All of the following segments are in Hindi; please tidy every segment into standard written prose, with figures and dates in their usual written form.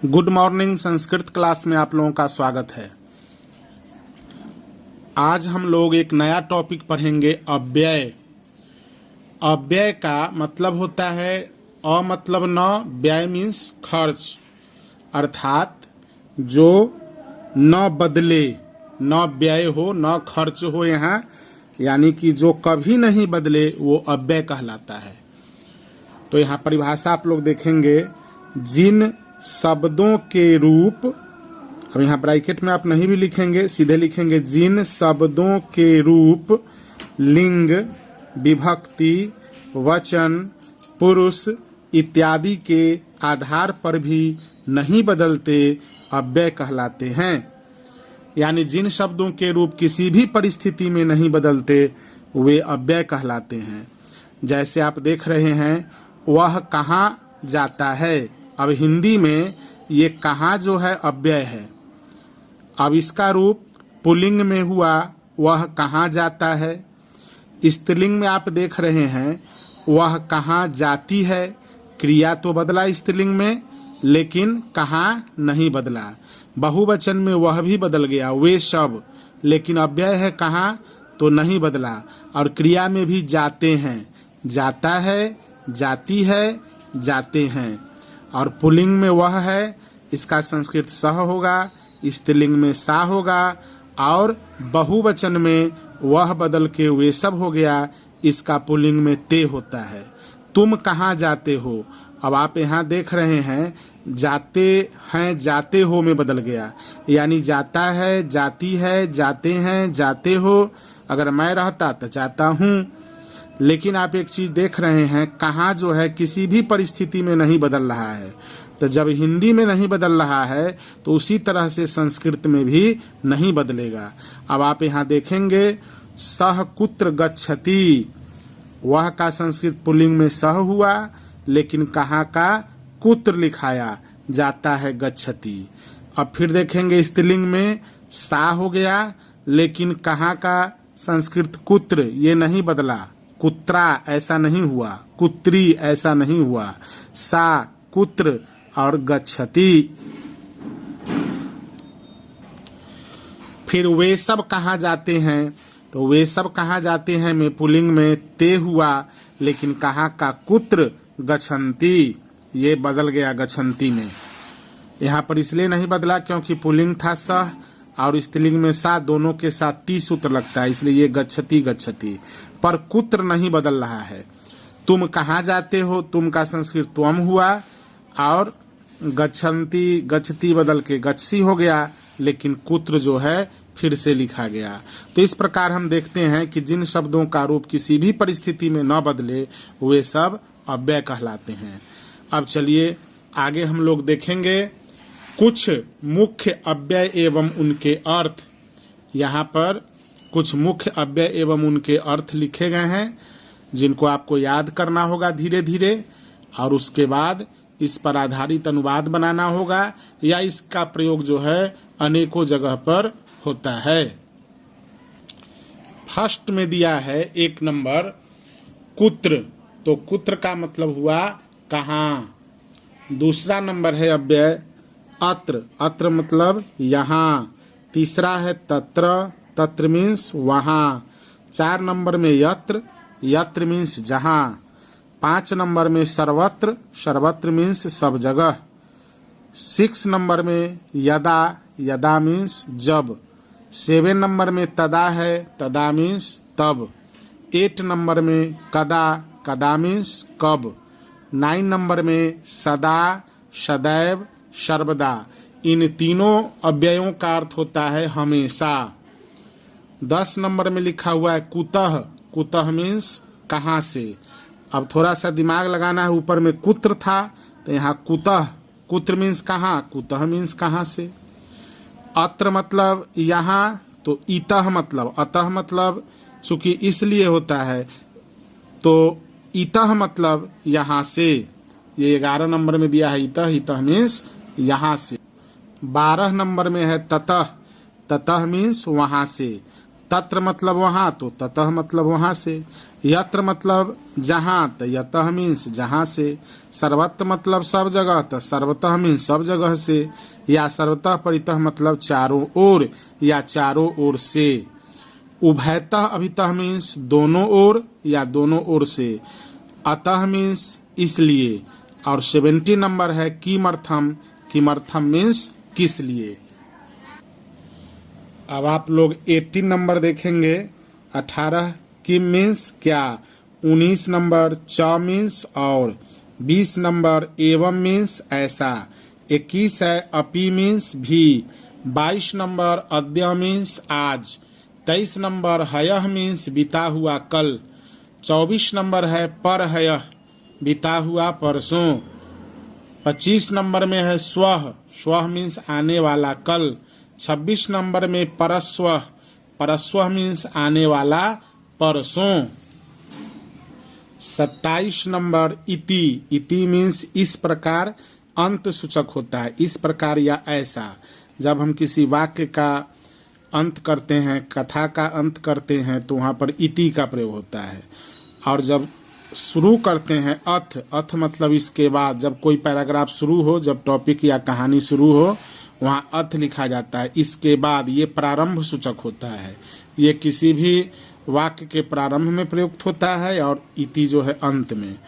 Good morning. संस्कृत क्लास में आप लोगों का स्वागत है। आज हम लोग एक नया टॉपिक पढ़ेंगे, अव्यय। अव्यय का मतलब होता है अ मतलब न, व्यय मीन्स खर्च, अर्थात जो न बदले, न व्यय हो न खर्च हो, यहाँ यानी कि जो कभी नहीं बदले वो अव्यय कहलाता है। तो यहाँ परिभाषा आप लोग देखेंगे, जिन शब्दों के रूप, अब यहाँ ब्रैकेट में आप नहीं भी लिखेंगे, सीधे लिखेंगे जिन शब्दों के रूप, लिंग, विभक्ति, वचन, पुरुष इत्यादि के आधार पर भी नहीं बदलते, अव्यय कहलाते हैं। यानी जिन शब्दों के रूप किसी भी परिस्थिति में नहीं बदलते वे अव्यय कहलाते हैं। जैसे आप देख रहे हैं, वह कहाँ जाता है। अब हिंदी में ये कहाँ जो है अव्यय है। अब इसका रूप पुल्लिंग में हुआ, वह कहाँ जाता है। स्त्रीलिंग में आप देख रहे हैं, वह कहाँ जाती है। क्रिया तो बदला स्त्रीलिंग में, लेकिन कहाँ नहीं बदला। बहुवचन में वह भी बदल गया, वे सब, लेकिन अव्यय है कहाँ तो नहीं बदला। और क्रिया में भी जाते हैं, जाता है, जाती है, जाते हैं। और पुल्लिंग में वह है, इसका संस्कृत सह होगा, स्त्रीलिंग में सा होगा, और बहुवचन में वह बदल के वे सब हो गया, इसका पुल्लिंग में ते होता है। तुम कहाँ जाते हो। अब आप यहाँ देख रहे हैं, जाते हैं जाते हो में बदल गया, यानी जाता है, जाती है, जाते हैं, जाते हो। अगर मैं रहता तो जाता हूँ। लेकिन आप एक चीज देख रहे हैं, कहाँ जो है किसी भी परिस्थिति में नहीं बदल रहा है। तो जब हिंदी में नहीं बदल रहा है तो उसी तरह से संस्कृत में भी नहीं बदलेगा। अब आप यहाँ देखेंगे, सह कुत्र गच्छति, वह का संस्कृत पुल्लिंग में सह हुआ, लेकिन कहाँ का कुत्र लिखाया, जाता है गच्छति। अब फिर देखेंगे स्त्रीलिंग में सा हो गया, लेकिन कहाँ का संस्कृत कुत्र, ये नहीं बदला। कुत्रा ऐसा नहीं हुआ, कुत्री ऐसा नहीं हुआ, सा कुत्र और गच्छति। फिर वे सब कहाँ जाते हैं, तो वे सब कहाँ जाते हैं में पुल्लिंग में ते हुआ, लेकिन कहाँ का कुत्र गच्छन्ति, ये बदल गया गच्छन्ति में। यहाँ पर इसलिए नहीं बदला क्योंकि पुल्लिंग था सह और स्त्रीलिंग में सा, दोनों के साथ ती सूत्र लगता है, इसलिए ये गच्छति गच्छति। पर कुत्र नहीं बदल रहा है। तुम कहाँ जाते हो, तुम का संस्कृत त्वम हुआ, और गच्छन्ति गच्छति बदल के गच्छी हो गया, लेकिन कुत्र जो है फिर से लिखा गया। तो इस प्रकार हम देखते हैं कि जिन शब्दों का रूप किसी भी परिस्थिति में न बदले वे सब अव्यय कहलाते हैं। अब चलिए आगे हम लोग देखेंगे कुछ मुख्य अव्यय एवं उनके अर्थ। यहाँ पर कुछ मुख्य अव्यय एवं उनके अर्थ लिखे गए हैं, जिनको आपको याद करना होगा धीरे धीरे, और उसके बाद इस पर आधारित अनुवाद बनाना होगा, या इसका प्रयोग जो है अनेकों जगह पर होता है। फर्स्ट में दिया है 1 नंबर कुत्र, तो कुत्र का मतलब हुआ कहाँ। दूसरा नंबर है अव्यय अत्र, अत्र मतलब यहाँ। तीसरा है तत्र, तत्र मीन्स वहाँ। 4 नंबर में यत्र, यत्र मीन्स जहाँ। 5 नंबर में सर्वत्र, सर्वत्र मीन्स सब जगह। 6 नंबर में यदा, यदा मीन्स जब। 7 नंबर में तदा है, तदा मीन्स तब। 8 नंबर में कदा, कदा मीन्स कब। 9 नंबर में सदा, सदैव, सर्वदा। इन तीनों अव्ययों का अर्थ होता है हमेशा। 10 नंबर में लिखा हुआ है कुतः, कुतः मीन्स कहाँ से। अब थोड़ा सा दिमाग लगाना है, ऊपर में कुत्र था तो यहाँ कुतः, कुत्र मीन्स कहाँ, कुतः मीन्स कहाँ से। अत्र मतलब यहाँ, तो इतः मतलब, अतः मतलब चूंकि इसलिए होता है, तो इतः मतलब यहाँ से। ये 11 नंबर में दिया है इतः, इतः मीन्स यहाँ से। 12 नंबर में है ततः, ततः मीन्स वहाँ से। तत्र मतलब वहाँ, तो ततः मतलब वहाँ से। यत्र मतलब जहाँ, तो यतः मीन्स जहाँ से। सर्वत्र मतलब सब जगह, तो सर्वतः मीन्स सब जगह से। या सर्वतः परितः मतलब चारों ओर या चारों ओर से। उभयतः अभितः मीन्स दोनों ओर या दोनों ओर से। अतः मीन्स इसलिए। और 70 नंबर है किमर्थम। किमर्थम मीन्स किस लिए। अब आप लोग 18 नंबर देखेंगे। 18 किम मीन्स क्या। 19 नंबर च मीन्स और। 20 नंबर एवं मीन्स ऐसा। 21 है अपि मीन्स भी। 22 नंबर अद्य मीन्स आज। 23 नंबर हयः मीन्स बीता हुआ कल। 24 नंबर है पर हयः बीता हुआ परसों। 25 नंबर में है स्वः। स्वः मीन्स आने वाला कल। 26 नंबर में परस्वः। परस्वः मीन्स आने वाला परसों। 27 नंबर इति। इति मीन्स इस प्रकार, अंत सूचक होता है, इस प्रकार या ऐसा। जब हम किसी वाक्य का अंत करते हैं, कथा का अंत करते हैं, तो वहाँ पर इति का प्रयोग होता है। और जब शुरू करते हैं अथ, अथ मतलब इसके बाद, जब कोई पैराग्राफ शुरू हो, जब टॉपिक या कहानी शुरू हो, वहाँ अथ लिखा जाता है, इसके बाद। ये प्रारंभ सूचक होता है। ये किसी भी वाक्य के प्रारंभ में प्रयुक्त होता है और इति जो है अंत में।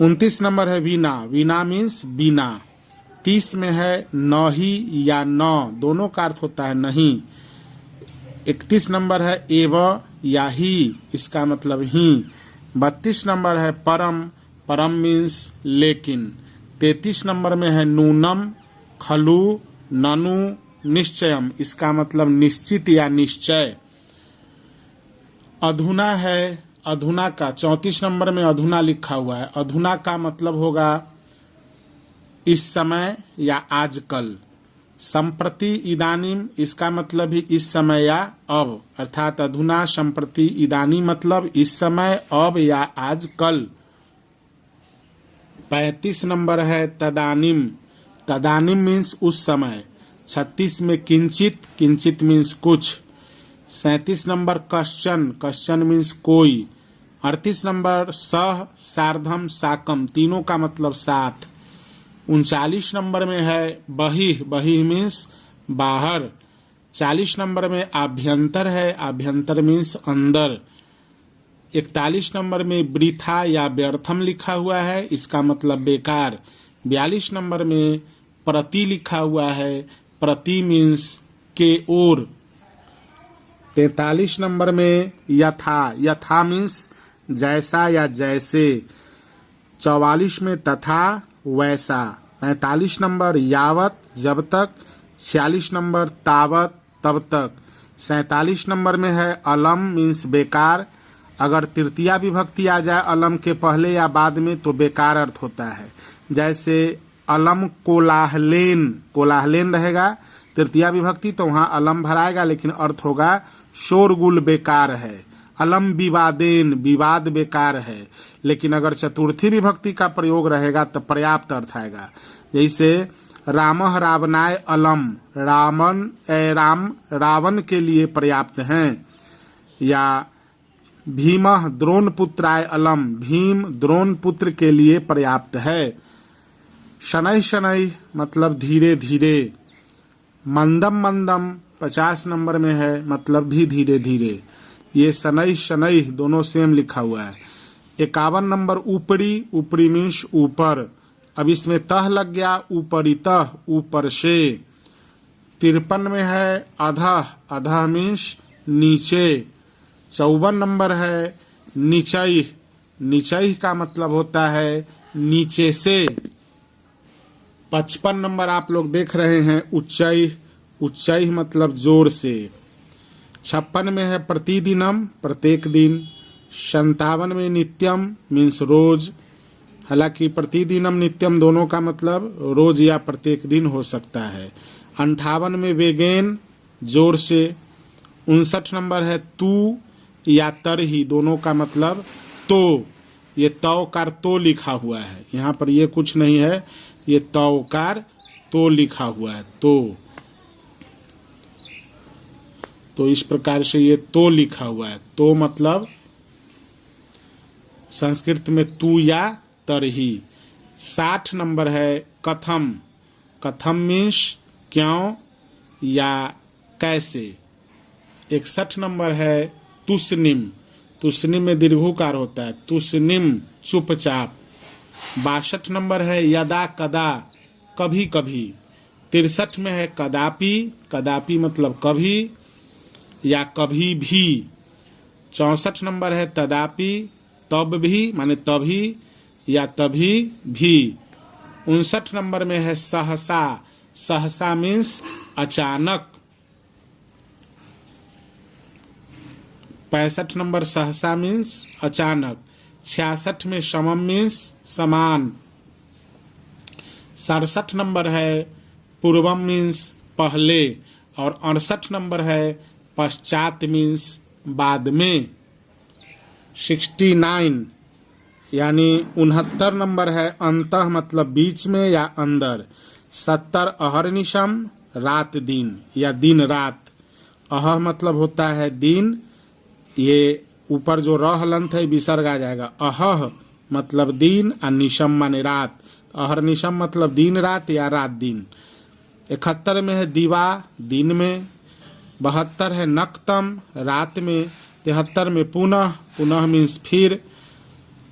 29 नंबर है वीणा। वीणा मीन्स बीना। 30 में है नही या न, दोनों का अर्थ होता है नहीं। 31 नंबर है एव या ही, इसका मतलब ही। 32 नंबर है परम। परम मीन्स लेकिन। 33 नंबर में है नूनम, खलु, ननु, निश्चयम, इसका मतलब निश्चित या निश्चय। अधुना है। अधुना का 34 नंबर में अधुना लिखा हुआ है। अधुना का मतलब होगा इस समय या आजकल। संप्रति इदानीम, इसका मतलब भी इस समय या अब, अर्थात अधुना संप्रति इदानीम मतलब इस समय, अब या आजकल। 35 नंबर है तदानीम। तदानीम मीन्स उस समय। 36 में किंचित। किंचित मीन्स कुछ। 37 नंबर कश्चन। कश्चन मीन्स कोई। 38 नंबर सह, सार्धम, साकम, तीनों का मतलब साथ। 39 नंबर में है बहिः। बहिः मीन्स बाहर। 40 नंबर में आभ्यंतर है। आभ्यंतर मीन्स अंदर। 41 नंबर में वृथा या व्यर्थम लिखा हुआ है, इसका मतलब बेकार। 42 नंबर में प्रति लिखा हुआ है। प्रति मीन्स के ओर। 43 नंबर में यथा। यथा मीन्स जैसा या जैसे। 44 में तथा, वैसा। 45 नंबर यावत, जब तक। 46 नंबर तावत, तब तक। 47 नंबर में है अलम मीन्स बेकार। अगर तृतीया विभक्ति आ जाए अलम के पहले या बाद में तो बेकार अर्थ होता है। जैसे अलम कोलाहलेन, कोलाहलेन रहेगा तृतीया विभक्ति, तो वहाँ अलम भराएगा, लेकिन अर्थ होगा शोरगुल बेकार है। अलम विवादेन, विवाद बेकार है। लेकिन अगर चतुर्थी विभक्ति का प्रयोग रहेगा तो पर्याप्त अर्थ आएगा। जैसे रामः रावणाय अलम, राम रावण के लिए पर्याप्त हैं। या भीमः द्रोणपुत्राय अलम, भीम द्रोण पुत्र के लिए पर्याप्त है। शनैः शनैः मतलब धीरे धीरे। मंदम मंदम 50 नंबर में है, मतलब भी धीरे धीरे। ये शनैः शनैः दोनों सेम लिखा हुआ है। 51 नंबर ऊपरी। ऊपरी मीन्स ऊपर। अब इसमें तह लग गया, ऊपरितः, ऊपर से। 53 में है अधः। अधः मीन्स नीचे। 54 नंबर है नीचैः। नीचैः का मतलब होता है नीचे से। 55 नंबर आप लोग देख रहे हैं उच्चैः। उच्चैः मतलब जोर से। 56 में है प्रतिदिनम, प्रत्येक दिन। 57 में नित्यम मीन्स रोज। हालांकि प्रतिदिनम नित्यम दोनों का मतलब रोज या प्रत्येक दिन हो सकता है। 58 में वेगेन, जोर से। 59 नंबर है तू या तरही, दोनों का मतलब तो। ये तौकार तो लिखा हुआ है, यहाँ पर ये कुछ नहीं है, ये तौकार तो लिखा हुआ है। तो इस प्रकार से ये तो लिखा हुआ है। तो मतलब संस्कृत में तू या तरही। 60 नंबर है कथम। कथम मीन्स क्यों या कैसे। 61 नंबर है तुस्निम। तुस्निम में दीर्घोकार होता है, तुस्निम चुपचाप। 62 नंबर है यदा कदा, कभी कभी। 63 में है कदापि। कदापि मतलब कभी या कभी भी। 64 नंबर है तदापि, तब भी माने तभी या तभी भी। 59 नंबर में है सहसा। सहसा मीन्स अचानक। 65 नंबर सहसा मीन्स अचानक। 66 में समम मीन्स समान। 67 नंबर है पूर्वम मीन्स पहले। और 68 नंबर है पश्चात मीन्स बाद में। 69 यानी 69 नंबर है अंतः मतलब बीच में या अंदर। 70 अहर्निशम रात दिन या दिन रात। अह मतलब होता है दिन, ये ऊपर जो रह हलंत है विसर्ग आ जाएगा। अहह मतलब दिन और निशम माने रात। अहर्निशम मतलब दिन रात या रात दिन। 71 में है दिवा दिन में। 72 है नक्तम रात में। 73 में पुनः, पुनः मीन्स फिर।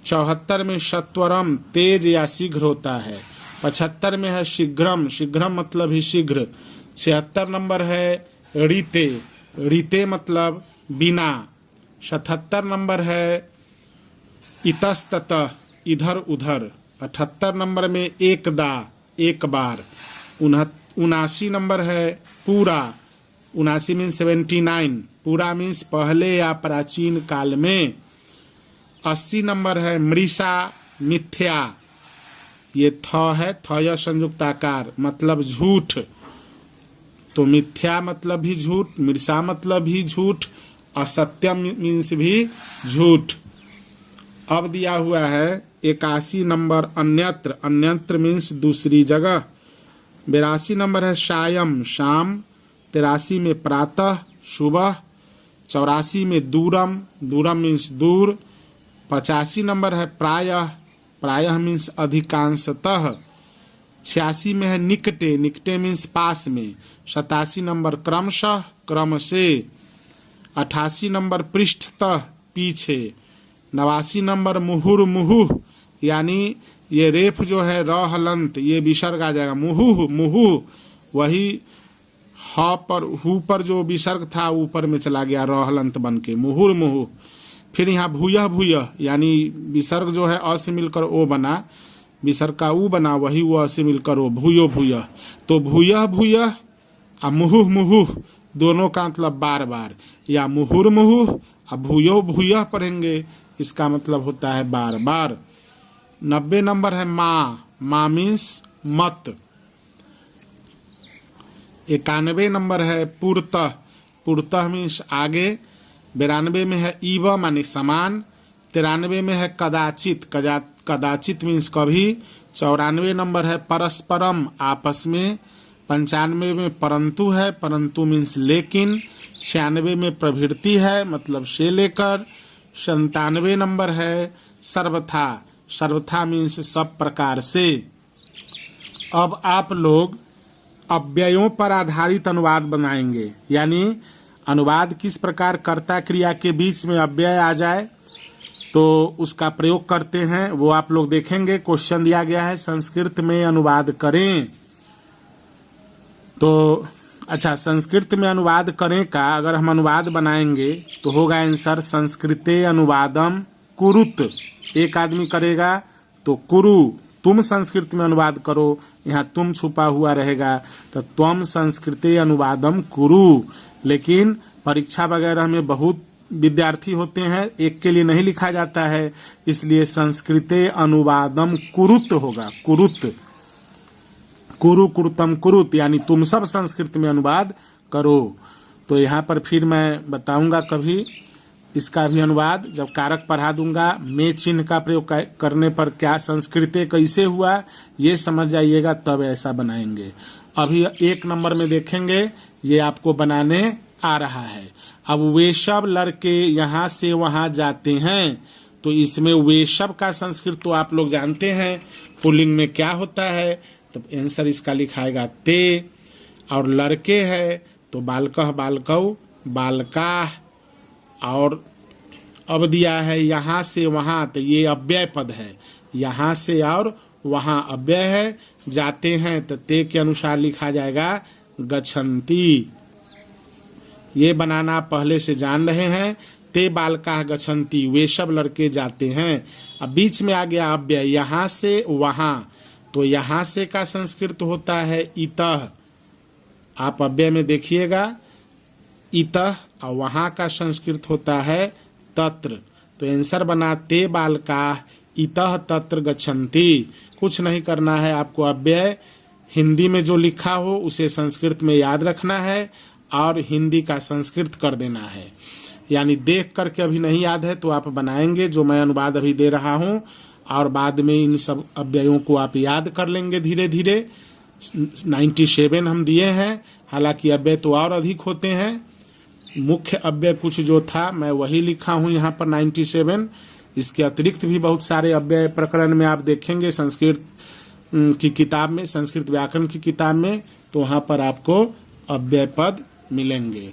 74 में सत्वरम तेज या शीघ्र होता है। 75 में है शीघ्रम। शीघ्रम मतलब ही शीघ्र। 76 नंबर है रीते। रीते मतलब बिना। 77 नंबर है इतस्ततः इधर उधर। 78 नंबर में एकदा एक बार। 79 नंबर है पूरा। 79 मीन्स 79। पूरा मीन्स पहले या प्राचीन काल में। 80 नंबर है मृषा मिथ्या। ये थ है, थ या संयुक्ताकार मतलब झूठ। तो मिथ्या मतलब भी झूठ, मृषा मतलब भी झूठ, असत्यम मीन्स भी झूठ। अब दिया हुआ है 81 नंबर अन्यत्र। अन्यत्र मीन्स दूसरी जगह। 82 नंबर है सायं शाम। 83 में प्रातः सुबह। 84 में दूरम। दूरम मीन्स दूर। 85 नंबर है प्रायः। प्रायः मीन्स अधिकांशतः। 86 में है निकटे। निकटे मीन्स पास में। 87 नंबर क्रमशः क्रम से। 88 नंबर पृष्ठतः पीछे। 89 नंबर मुहुर्मुहुः यानी ये रेफ जो है र हलंत ये विसर्ग आ जाएगा। मुहुः मुहुः वही ह पर हु पर जो विसर्ग था ऊपर में चला गया र हलंत बन के मुहुर्मुहुः। फिर यहाँ भूयः भूयः यानी विसर्ग जो है अ से मिलकर ओ बना, विसर्ग का ऊ बना, वही वो अ से मिलकर ओ भूयो भूयः। तो भूयः भूयः और मुहुः मुहुः दोनों का मतलब बार बार, या मुहुर्मुहुः और भूयो भूयः पढ़ेंगे, इसका मतलब होता है बार बार। 90 नंबर है माँ। माँ मीन्स मत। 91 नंबर है पूर्तः। पूर्तः मीन्स आगे। 92 में है इव माने समान। 93 में है कदाचित। कदाचित मीन्स कभी। 94 नंबर है परस्परम आपस में। 95 में परंतु है। परंतु मीन्स लेकिन। 96 में प्रवृत्ति है मतलब से लेकर। 97 नंबर है सर्वथा। सर्वथा मीन्स सब प्रकार से। अब आप लोग अव्ययों पर आधारित अनुवाद बनाएंगे, यानी अनुवाद किस प्रकार कर्ता क्रिया के बीच में अव्यय आ जाए तो उसका प्रयोग करते हैं, वो आप लोग देखेंगे। क्वेश्चन दिया गया है संस्कृत में अनुवाद करें। तो अच्छा, संस्कृत में अनुवाद करें का अगर हम अनुवाद बनाएंगे तो होगा आंसर संस्कृते अनुवादम कुरुत। एक आदमी करेगा तो कुरु, तुम संस्कृत में अनुवाद करो, यहाँ तुम छुपा हुआ रहेगा तो त्वम संस्कृते अनुवादम कुरु। लेकिन परीक्षा वगैरह में बहुत विद्यार्थी होते हैं, एक के लिए नहीं लिखा जाता है, इसलिए संस्कृते अनुवादम कुरुत होगा। कुरुत, कुरु कुरुतम कुरुत, यानी तुम सब संस्कृत में अनुवाद करो। तो यहाँ पर फिर मैं बताऊंगा कभी इसका भी अनुवाद, जब कारक पढ़ा दूंगा। में चिन्ह का प्रयोग करने पर क्या संस्कृते कैसे हुआ ये समझ जाइएगा, तब ऐसा बनाएंगे। अभी 1 नंबर में देखेंगे, ये आपको बनाने आ रहा है। अब वे सब लड़के यहाँ से वहाँ जाते हैं तो इसमें वेशब का संस्कृत तो आप लोग जानते हैं पुल्लिंग में क्या होता है, तो आंसर इसका लिखाएगा ते। और लड़के है तो बालकः बालकौ बालकाः। और अब दिया है यहाँ से वहाँ, तो ये अव्यय पद है, यहाँ से और वहाँ अव्यय है। जाते हैं तो ते के अनुसार लिखा जाएगा गच्छन्ति। ये बनाना पहले से जान रहे हैं। ते बालकाः गच्छन्ति, वे सब लड़के जाते हैं। अब बीच में आ गया अव्यय, यहाँ से वहाँ, तो यहाँ से का संस्कृत होता है इतः। आप अव्यय में देखिएगा इतः, और वहाँ का संस्कृत होता है तत्र। तो आंसर बना ते बालकाः इतः तत्र गच्छन्ति। कुछ नहीं करना है आपको, अव्यय हिंदी में जो लिखा हो उसे संस्कृत में याद रखना है और हिंदी का संस्कृत कर देना है। यानी देख करके अभी नहीं याद है तो आप बनाएंगे, जो मैं अनुवाद अभी दे रहा हूँ, और बाद में इन सब अव्ययों को आप याद कर लेंगे धीरे धीरे। 97 हम दिए हैं, हालांकि अव्यय तो और अधिक होते हैं। मुख्य अव्यय कुछ जो था मैं वही लिखा हूँ यहाँ पर 97। इसके अतिरिक्त भी बहुत सारे अव्यय प्रकरण में आप देखेंगे संस्कृत की किताब में, संस्कृत व्याकरण की किताब में, तो वहाँ पर आपको अव्यय पद मिलेंगे।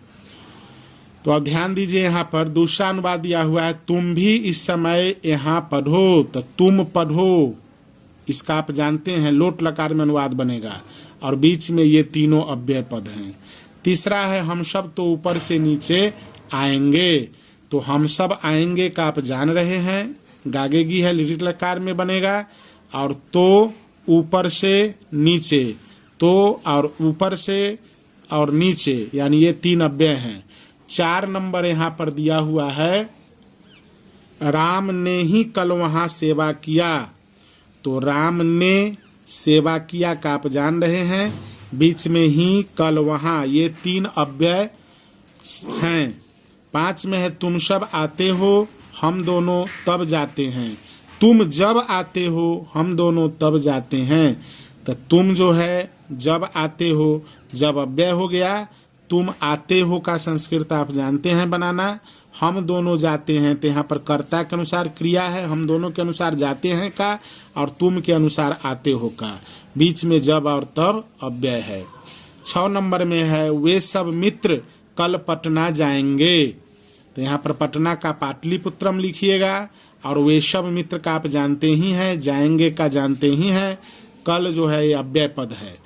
तो अब ध्यान दीजिए, यहाँ पर दूसरा अनुवाद दिया हुआ है, तुम भी इस समय यहाँ पढ़ो। तो तुम पढ़ो, इसका आप जानते हैं लोट लकार में अनुवाद बनेगा, और बीच में ये तीनों अव्यय पद हैं। तीसरा है हम सब तो ऊपर से नीचे आएंगे। तो हम सब आएंगे का आप जान रहे हैं, गागेगी है लिटिल लकार में बनेगा, और तो ऊपर से नीचे, तो और ऊपर से और नीचे, यानी ये तीन अव्यय हैं। 4 नंबर यहाँ पर दिया हुआ है, राम ने ही कल वहाँ सेवा किया। तो राम ने सेवा किया का आप जान रहे हैं, बीच में ही कल वहाँ, ये 3 अव्यय हैं। 5 में है तुम सब आते हो, हम दोनों तब जाते हैं। तुम जब आते हो, हम दोनों तब जाते हैं। तो तुम जो है जब आते हो, जब अव्यय हो गया। तुम आते हो का संस्कृत आप जानते हैं बनाना। हम दोनों जाते हैं, तो यहाँ पर कर्ता के अनुसार क्रिया है, हम दोनों के अनुसार जाते हैं का, और तुम के अनुसार आते हो का। बीच में जब और तब अव्यय है। 6 नंबर में है वे सब मित्र कल पटना जाएंगे। तो यहाँ पर पटना का पाटलिपुत्रम लिखिएगा, और वे सब मित्र का आप जानते ही हैं, जाएंगे का जानते ही हैं। कल जो है ये अव्यय पद है।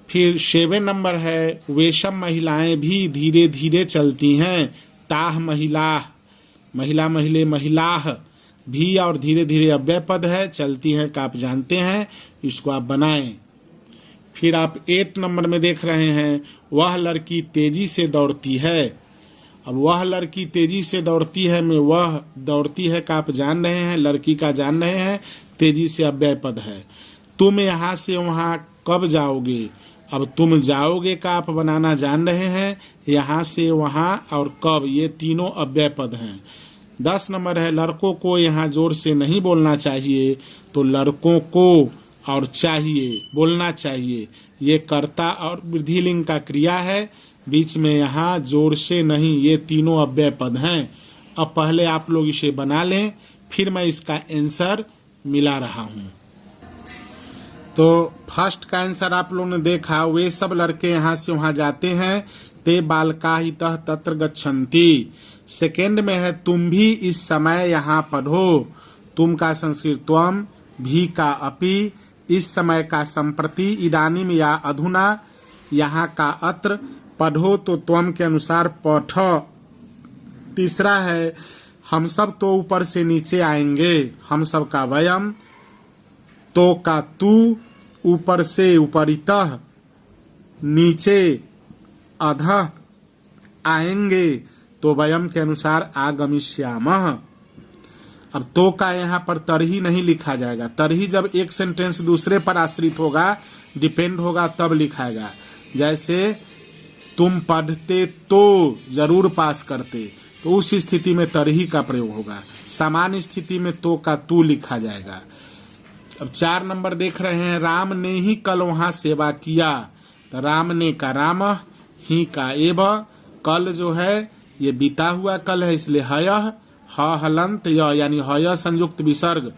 फिर 7 नंबर है वे सब महिलाएं भी धीरे धीरे चलती हैं। ताह महिला, महिला महिले महिलाह, भी और धीरे धीरे अव्यय पद है। चलती हैं का आप जानते हैं, इसको आप बनाएं। फिर आप 8 नंबर में देख रहे हैं वह लड़की तेजी से दौड़ती है। अब वह लड़की तेजी से दौड़ती है में वह दौड़ती है का आप जान रहे हैं, लड़की का जान रहे हैं, तेजी से अव्यय पद है। तुम यहाँ से वहाँ कब जाओगे। अब तुम जाओगे का आप बनाना जान रहे हैं, यहाँ से वहाँ और कब, ये तीनों अव्यय पद हैं। 10 नंबर है लड़कों को यहाँ जोर से नहीं बोलना चाहिए। तो लड़कों को और चाहिए बोलना चाहिए, ये कर्ता और वृद्धिलिंग का क्रिया है। बीच में यहाँ जोर से नहीं, ये तीनों अव्यय पद हैं। अब पहले आप लोग इसे बना लें, फिर मैं इसका आंसर मिला रहा हूँ। तो फर्स्ट का आंसर आप लोगों ने देखा, वे सब लड़के यहाँ से वहाँ जाते हैं। ते बालकाः इतः तत्र गच्छन्ति। सेकेंड में है तुम भी इस समय यहाँ पढ़ो। तुम का संस्कृत त्वम, भी का अपि, इस समय का संप्रति, इदानीम या अधुना, यहाँ का अत्र। पढ़ो तो त्वम के अनुसार पठ। तीसरा है हम सब तो ऊपर से नीचे आएंगे। हम सब का वयम, तो का तू, ऊपर से उपरितः, नीचे अधः आएंगे। तो वयम के अनुसार आगमिष्यामः। अब तो का यहाँ पर तरही नहीं लिखा जाएगा। तरही जब एक सेंटेंस दूसरे पर आश्रित होगा, डिपेंड होगा, तब लिखाएगा। जैसे तुम पढ़ते तो जरूर पास करते, तो उस स्थिति में तरही का प्रयोग होगा। सामान्य स्थिति में तो का तू लिखा जाएगा। अब 4 नंबर देख रहे हैं, राम ने ही कल वहाँ सेवा किया। तो राम ने का राम, ही का एव, कल जो है ये बीता हुआ कल है इसलिए हयः, ह हलंत य यानी हय संयुक्त विसर्ग,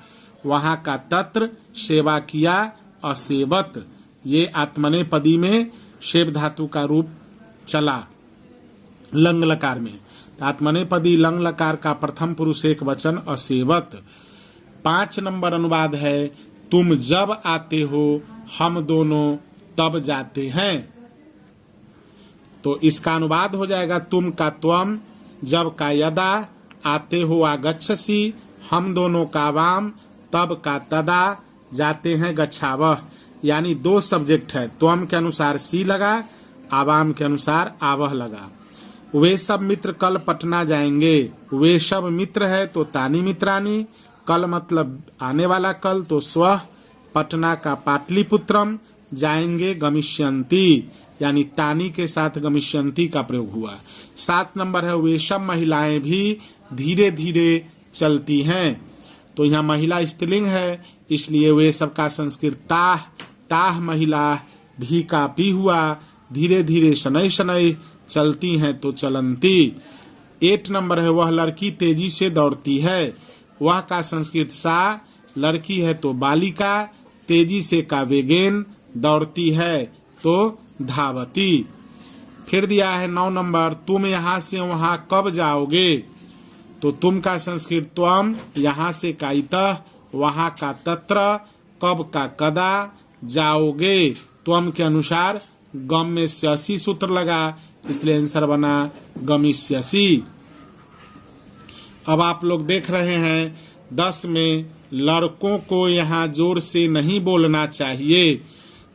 वहां का तत्र, सेवा किया, असेवत, ये आत्मनेपदी में शेव धातु का रूप चला लंग लकार में। आत्मनेपदी लंग लकार का प्रथम पुरुष एक वचन असेवत। 5 नंबर अनुवाद है, तुम जब आते हो हम दोनों तब जाते हैं। तो इसका अनुवाद हो जाएगा तुम का त्वम, जब का यदा, आते हो आगच्छसि, हम दोनों का वाम, तब का तदा, जाते हैं गच्छावह। यानी 2 सब्जेक्ट है, त्वम के अनुसार सी लगा, आवाम के अनुसार आवह लगा। वे सब मित्र कल पटना जाएंगे। वे सब मित्र है तो तानी मित्रानी, कल मतलब आने वाला कल, तो स्वः पटना का पाटलिपुत्रम, जाएंगे गमिष्यंती, यानी तानी के साथ गमिष्यंती का प्रयोग हुआ। 7 नंबर है, वे सब महिलाएं भी धीरे धीरे चलती हैं। तो यहाँ महिला स्त्रीलिंग है, इसलिए वे सबका संस्कृत ताह, ताह महिला, भी का पी हुआ, धीरे धीरे शनै शनै, चलती हैं तो चलंती। 8 नंबर है, वह लड़की तेजी से दौड़ती है। वह का संस्कृत सा, लड़की है तो बालिका, तेजी से का वेगेन, दौड़ती है तो धावती। फिर दिया है 9 नंबर, तुम यहाँ से वहां कब जाओगे। तो तुम का संस्कृत त्वम, यहाँ से का इतः, वहां का तत्र, कब का कदा, जाओगे त्वम के अनुसार गम में स्यसी सूत्र लगा, इसलिए आंसर बना गमिष्यसि। अब आप लोग देख रहे हैं 10 में लड़कों को यहाँ जोर से नहीं बोलना चाहिए।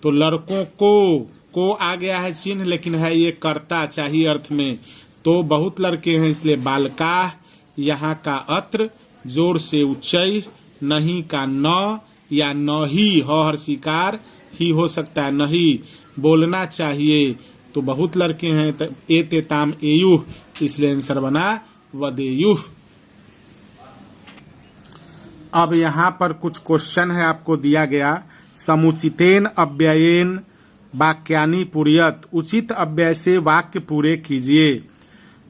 तो लड़कों को आ गया है चिन्ह, लेकिन है ये कर्ता चाहिए अर्थ में। तो बहुत लड़के हैं इसलिए बालका, यहाँ का अत्र, जोर से उच्चय, नहीं का न या न ही, हर्षिकार ही हो सकता है, नहीं बोलना चाहिए। तो बहुत लड़के हैं, एतेताम एयुः, इसलिए आंसर बना वदेयुः। अब यहाँ पर कुछ क्वेश्चन है आपको दिया गया। समुचितेन अव्ययेन वाक्यानि पूरयत, उचित अव्यय से वाक्य पूरे कीजिए।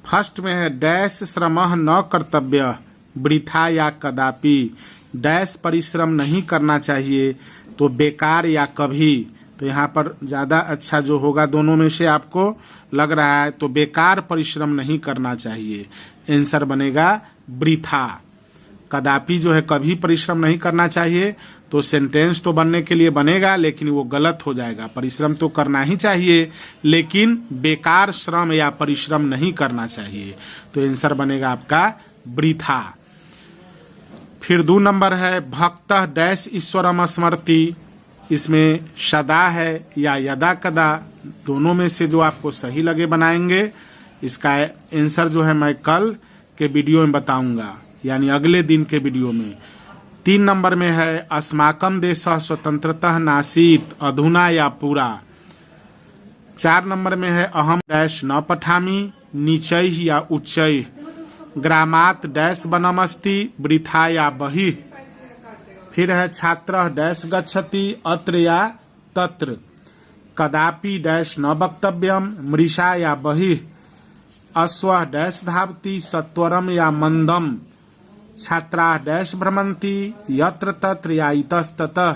फर्स्ट में है, डैश श्रमः न कर्तव्य वृथा या कदापि, डैश परिश्रम नहीं करना चाहिए, तो बेकार या कभी। तो यहाँ पर ज्यादा अच्छा जो होगा दोनों में से आपको लग रहा है, तो बेकार परिश्रम नहीं करना चाहिए, आंसर बनेगा वृथा। कदापि जो है कभी परिश्रम नहीं करना चाहिए, तो सेंटेंस तो बनने के लिए बनेगा लेकिन वो गलत हो जाएगा। परिश्रम तो करना ही चाहिए, लेकिन बेकार श्रम या परिश्रम नहीं करना चाहिए, तो आंसर बनेगा आपका वृथा। फिर 2 नंबर है, भक्तः डैश ईश्वरम स्मरति, इसमें सदा है या यदा कदा, दोनों में से जो आपको सही लगे बनाएंगे। इसका आंसर जो है मैं कल के वीडियो में बताऊंगा, यानी अगले दिन के वीडियो में। 3 नंबर में है, अस्माकं देशः स्वतंत्रतः नासीत्, अधुना या पूरा। 4 नंबर में है, अहम डैश न पठामि, नीचैः या उच्चैः, ग्रामात् डैश बनमस्ति, वृथा या बहिः। फिर है, छात्रः डैश गच्छति, अत्र या तत्र, कदापि डैश न वक्तव्यम, मृषा या बहिः, अश्वः डैश धावति, सत्वरम या मंदम, छात्राः डैश भ्रमन्ति, यत्र तत्र या इतस्ततः,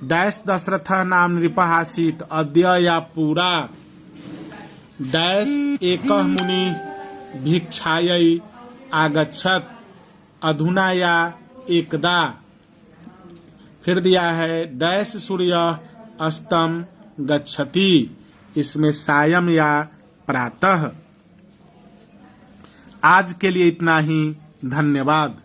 डैश दशरथः नाम नृपः आसीत्, अद्य या पूरा, डैश एकः मुनिः भिक्षायै आगच्छत्, अधुना या एकदा। फिर दिया है, डैश सूर्य अस्तम गच्छति, इसमें सायं या प्रातः। आज के लिए इतना ही, धन्यवाद।